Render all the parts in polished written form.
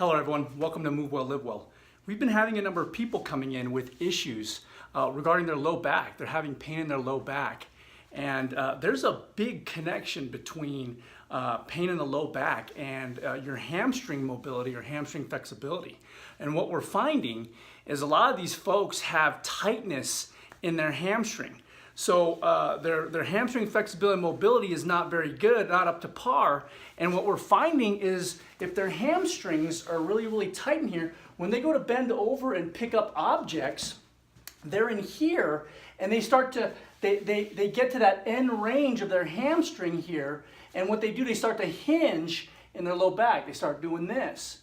Hello everyone, welcome to Move Well, Live Well. We've been having a number of people coming in with issues regarding their low back. They're having pain in their low back. And there's a big connection between pain in the low back and your hamstring mobility or hamstring flexibility. And what we're finding is a lot of these folks have tightness in their hamstring. So their hamstring flexibility and mobility is not very good, not up to par. And what we're finding is if their hamstrings are really, really tight in here, when they go to bend over and pick up objects, they're in here and they start to, they get to that end range of their hamstring here. And what they do, they start to hinge in their low back. They start doing this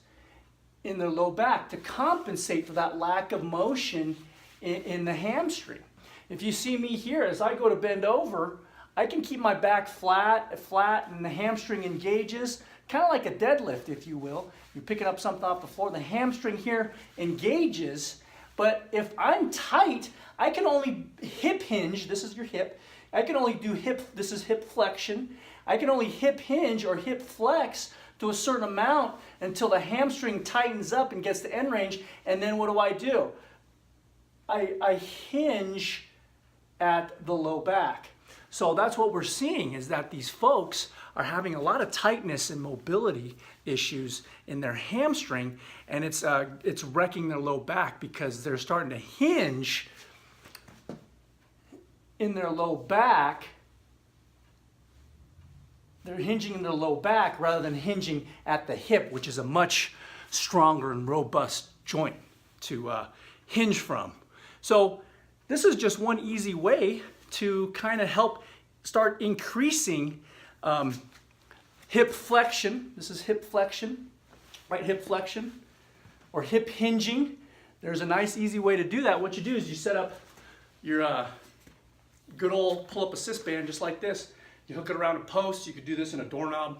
in their low back to compensate for that lack of motion in the hamstring. If you see me here, as I go to bend over, I can keep my back flat, and the hamstring engages, kind of like a deadlift, if you will. You're picking up something off the floor, the hamstring here engages, but if I'm tight, I can only hip hinge, this is your hip, I can only do hip, this is hip flexion, I can only hip hinge or hip flex to a certain amount until the hamstring tightens up and gets to end range, and then what do? I hinge at the low back. So that's what we're seeing, is that these folks are having a lot of tightness and mobility issues in their hamstring, and it's wrecking their low back because they're starting to hinge in their low back. They're hinging in their low back rather than hinging at the hip, which is a much stronger and robust joint to hinge from. So this is just one easy way to kind of help start increasing hip flexion. This is hip flexion, right hip flexion, or hip hinging. There's a nice easy way to do that. What you do is you set up your good old pull-up assist band just like this. You hook it around a post. You could do this in a doorknob.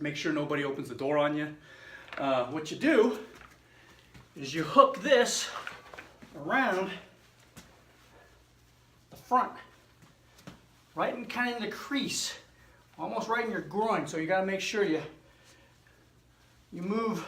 Make sure nobody opens the door on you. What you do is you hook this around the front, right in kind of in the crease, almost right in your groin. So you got to make sure you move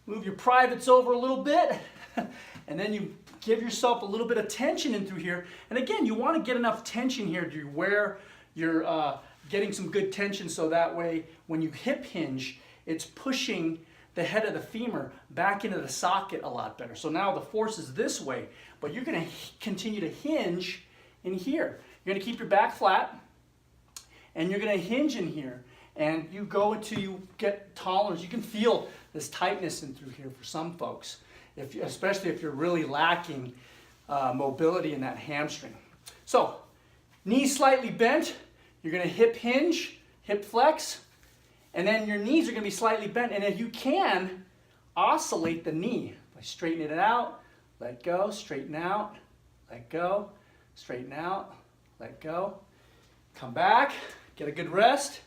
your privates over a little bit, and then you give yourself a little bit of tension in through here. And again, you want to get enough tension here to where you're getting some good tension, so that way when you hip hinge, it's pushing the head of the femur back into the socket a lot better. So now the force is this way, but you're going to continue to hinge in here. You're going to keep your back flat, and you're going to hinge in here. And you go until you get tolerance. You can feel this tightness in through here for some folks, especially if you're really lacking mobility in that hamstring. So, knees slightly bent. You're going to hip hinge, hip flex. And then your knees are going to be slightly bent. And if you can, oscillate the knee by straightening it out, let go, straighten out, let go, straighten out, let go. Come back, get a good rest,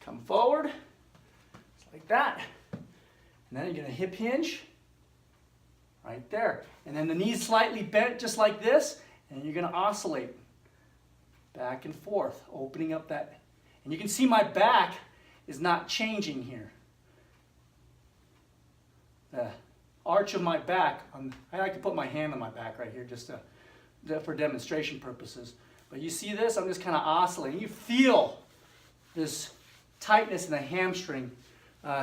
come forward, just like that. And then you're going to hip hinge right there. And then the knees slightly bent just like this, and you're going to oscillate back and forth, opening up that. And you can see my back is not changing here. The arch of my back, I like to put my hand on my back right here just for demonstration purposes. But you see this? I'm just kind of oscillating. You feel this tightness in the hamstring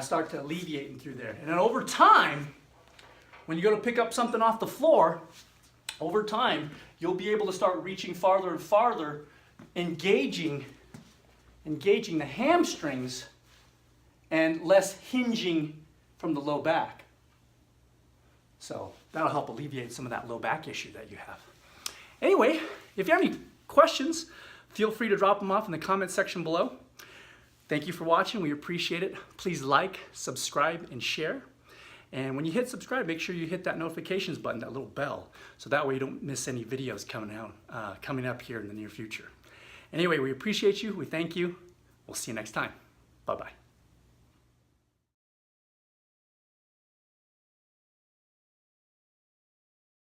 start to alleviate in through there. And then over time, when you go to pick up something off the floor, over time, you'll be able to start reaching farther and farther, engaging the hamstrings and less hinging from the low back. So that'll help alleviate some of that low back issue that you have. Anyway, if you have any questions, feel free to drop them off in the comment section below. Thank you for watching. We appreciate it. Please like, subscribe, and share. And when you hit subscribe, make sure you hit that notifications button, that little bell, so that way you don't miss any videos coming up here in the near future. Anyway, we appreciate you. We thank you. We'll see you next time. Bye-bye.